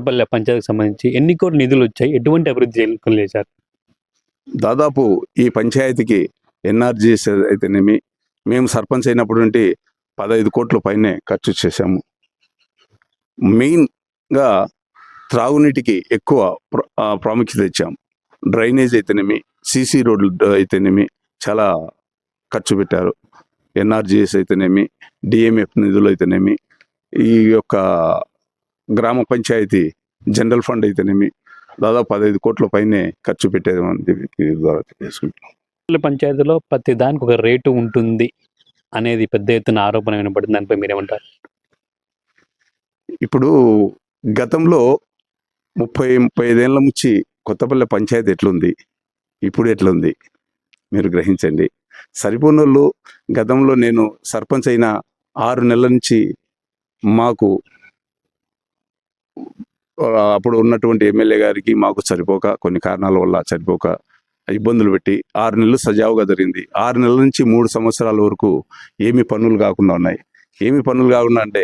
కొత్తపల్లె పంచాయతీకి సంబంధించి ఎన్ని కోట్ల నిధులు వచ్చాయి? ఎటువంటి అభివృద్ధి పనులు చేశారు? దాదాపు ఈ పంచాయతీకి ఎన్ఆర్జీఎస్ అయితేనేమి, మేము సర్పంచ్ అయినప్పుడు నుండి 15 కోట్ల పైనే ఖర్చు చేశాము. మెయిన్గా త్రాగునీటికి ఎక్కువ ప్రాముఖ్యత ఇచ్చాము. డ్రైనేజ్ అయితేనేమి, సీసీ రోడ్లు అయితేనేమి చాలా ఖర్చు పెట్టారు. ఎన్ఆర్జీఎస్ అయితేనేమి, డిఎంఎఫ్ నిధులు అయితేనేమి, ఈ యొక్క గ్రామ పంచాయతీ జనరల్ ఫండ్ అయితేనేమి దాదాపు 15 కోట్ల పైనే ఖర్చు పెట్టేదని చేసుకుంటాం. పంచాయతీలో ప్రతి దానికి ఒక రేటు ఉంటుంది అనేది పెద్ద ఎత్తున ఆరోపణ వినపడింది. దానిపై మీరేమంటారు? ఇప్పుడు గతంలో 35 ఏళ్ళ నుంచి కొత్తపల్లె పంచాయతీ ఎట్లుంది, ఇప్పుడు ఎట్లుంది మీరు గ్రహించండి. సరిపోనోళ్ళు గతంలో నేను సర్పంచ్ అయిన 6 నెలల నుంచి మాకు అప్పుడు ఉన్నటువంటి ఎమ్మెల్యే గారికి మాకు సరిపోక, కొన్ని కారణాల వల్ల సరిపోక ఇబ్బందులు పెట్టి 6 నెలలు సజావుగా జరిగింది. 6 నెలల నుంచి 3 సంవత్సరాల వరకు ఏమి పనులు కాకుండా ఉన్నాయి. ఏమి పనులు కాకుండా అంటే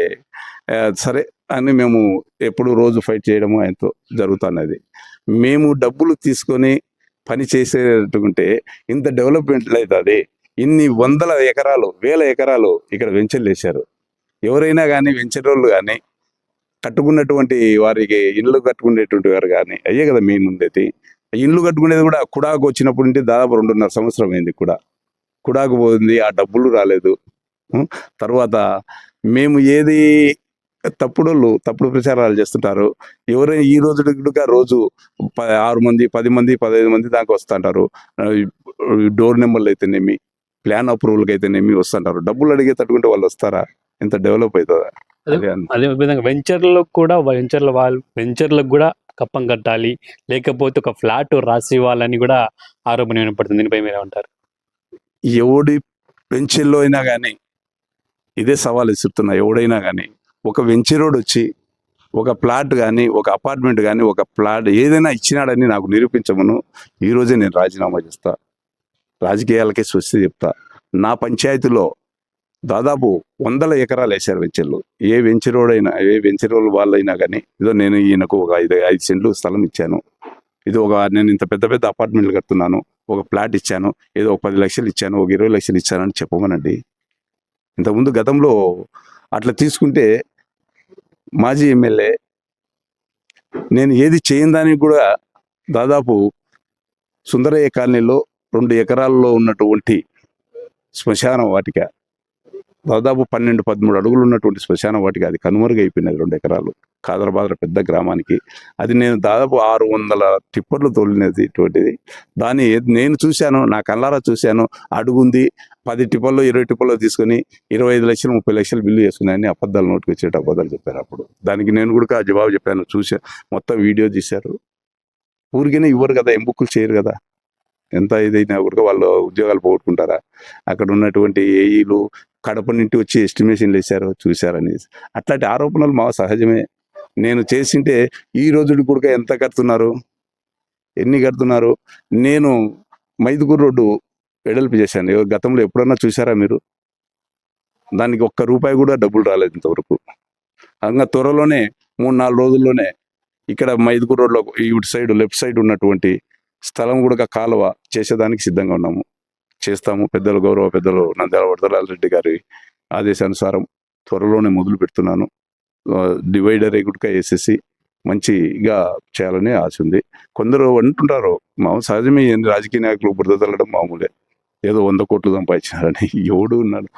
సరే అని మేము ఎప్పుడు రోజు ఫైట్ చేయడము ఆయనతో జరుగుతున్నది. మేము డబ్బులు తీసుకొని పని చేసేటట్టుకుంటే ఇంత డెవలప్మెంట్ అవుతుంది. ఇన్ని వందల ఎకరాలు, వేల ఎకరాలు ఇక్కడ వెంచర్లు వేశారు. ఎవరైనా కానీ వెంచర్ వాళ్ళు కానీ కట్టుకున్నటువంటి వారికి ఇండ్లు కట్టుకునేటువంటి వారు కానీ అయ్యే కదా మెయిన్ ఉండేది. ఇండ్లు కట్టుకునేది కూడా కుడాకు వచ్చినప్పుడు నుండి దాదాపు 2.5 సంవత్సరం అయింది. కుడాకు పోయింది, ఆ డబ్బులు రాలేదు. తర్వాత మేము ఏది తప్పుడు ప్రచారాలు చేస్తుంటారు. ఎవరైనా ఈ రోజుగా రోజు 6 మంది, 10 మంది, 15 మంది దాకా వస్తుంటారు. డోర్ నెంబర్లు అయితేనేమి, ప్లాన్ అప్రూవల్కి అయితేనేమి వస్తుంటారు. డబ్బులు అడిగే తట్టుకుంటే వాళ్ళు వస్తారా? ఎంత డెవలప్ అవుతుందా? అదే విధంగా వెంచర్లకు కూడా కప్పం కట్టాలి, లేకపోతే ఒక ఫ్లాట్ రాసి ఇవ్వాలని కూడా ఆరోపణ వినపడుతుంది. దీనిపై మీరేమంటారు? ఎవడి వెంచర్లో అయినా కానీ ఇదే సవాల్ ఇస్తున్నా. ఎవడైనా కానీ ఒక వెంచరోడ్ వచ్చి ఒక ప్లాట్ కానీ, ఒక అపార్ట్మెంట్ కానీ, ఒక ప్లాట్ ఏదైనా ఇచ్చినాడని నాకు నిరూపించమను. ఈరోజే నేను రాజీనామా చేస్తా, రాజకీయాలకే స్వస్తి చెప్తా. నా పంచాయతీలో దాదాపు 100 ఎకరాలు వేశారు వెంచర్లు. ఏ వెంచరోడైనా, ఏ వెంచరోడ్ వాళ్ళైనా కానీ ఇదో నేను ఈయనకు ఒక 5 సెంట్లు స్థలం ఇచ్చాను, నేను ఇంత పెద్ద అపార్ట్మెంట్లు కడుతున్నాను, ఒక ప్లాట్ ఇచ్చాను, ఏదో ఒక 10 లక్షలు ఇచ్చాను, ఒక 20 లక్షలు ఇచ్చానని చెప్పమనండి. ఇంతకుముందు గతంలో అట్లా తీసుకుంటే మాజీ ఎమ్మెల్యే నేను ఏది చేయని దానికి కూడా దాదాపు సుందరయ్య కాలనీలో 2 ఎకరాల్లో ఉన్నటువంటి శ్మశాన వాటిక, దాదాపు 12-13 అడుగులు ఉన్నటువంటి శ్మశాన వాటిక అది కనుమరుగైపోయినది. 2 ఎకరాలు కాదరబాదర పెద్ద గ్రామానికి. అది నేను దాదాపు 600 టిప్పర్లు తోలినది. ఇటువంటిది దాన్ని నేను చూశాను, నా కళ్ళారా చూశాను. అడుగుంది 10 టిప్పర్లు 20 టిప్పర్లు తీసుకొని 25 లక్షలు 30 లక్షలు బిల్లు చేసుకున్నాయని అబద్ధాలు నోటికి వచ్చేట అబద్ధాలు చెప్పారు. అప్పుడు దానికి నేను కూడా జవాబు చెప్పాను. మొత్తం వీడియో తీశారు. ఊరికైనా ఇవ్వరు కదా, ఎంబుక్కులు చేయరు కదా. ఎంత ఇదైనా కూడా వాళ్ళు ఉద్యోగాలు పోగొట్టుకుంటారా? అక్కడ ఉన్నటువంటి ఏఈలు కడప నుండి వచ్చి ఎస్టిమేషన్లు వేశారు, చూశారని అట్లాంటి ఆరోపణలు మా సహజమే. నేను చేసింటే ఈ రోజుకి కూడా ఎంత కడుతున్నారు, ఎన్ని కడుతున్నారు? నేను మైదుకూరు రోడ్డు వెడల్పు చేశాను. గతంలో ఎప్పుడన్నా చూసారా మీరు? దానికి 1 రూపాయి కూడా డబ్బులు రాలేదు ఇంతవరకు. ఇంకా త్వరలోనే 3-4 రోజుల్లోనే ఇక్కడ మైదుకూరు రోడ్లో ఇటు సైడ్ లెఫ్ట్ సైడ్ ఉన్నటువంటి స్థలం కూడా కాలువ చేసేదానికి సిద్ధంగా ఉన్నాము, చేస్తాము. గౌరవ పెద్దలు నంద్యాల వరదరాజ రెడ్డి గారి ఆదేశానుసారం త్వరలోనే మొదలు పెడుతున్నాను. డివైడర్ ఎగుడుగా వేసేసి మంచిగా చేయాలని ఆశ ఉంది. కొందరు అంటుంటారు సహజమే, రాజకీయ నాయకులు బురద తల్లడం మామూలే, ఏదో 100 కోట్లు సంపాదించినారని. ఎవడు ఉన్నాడు?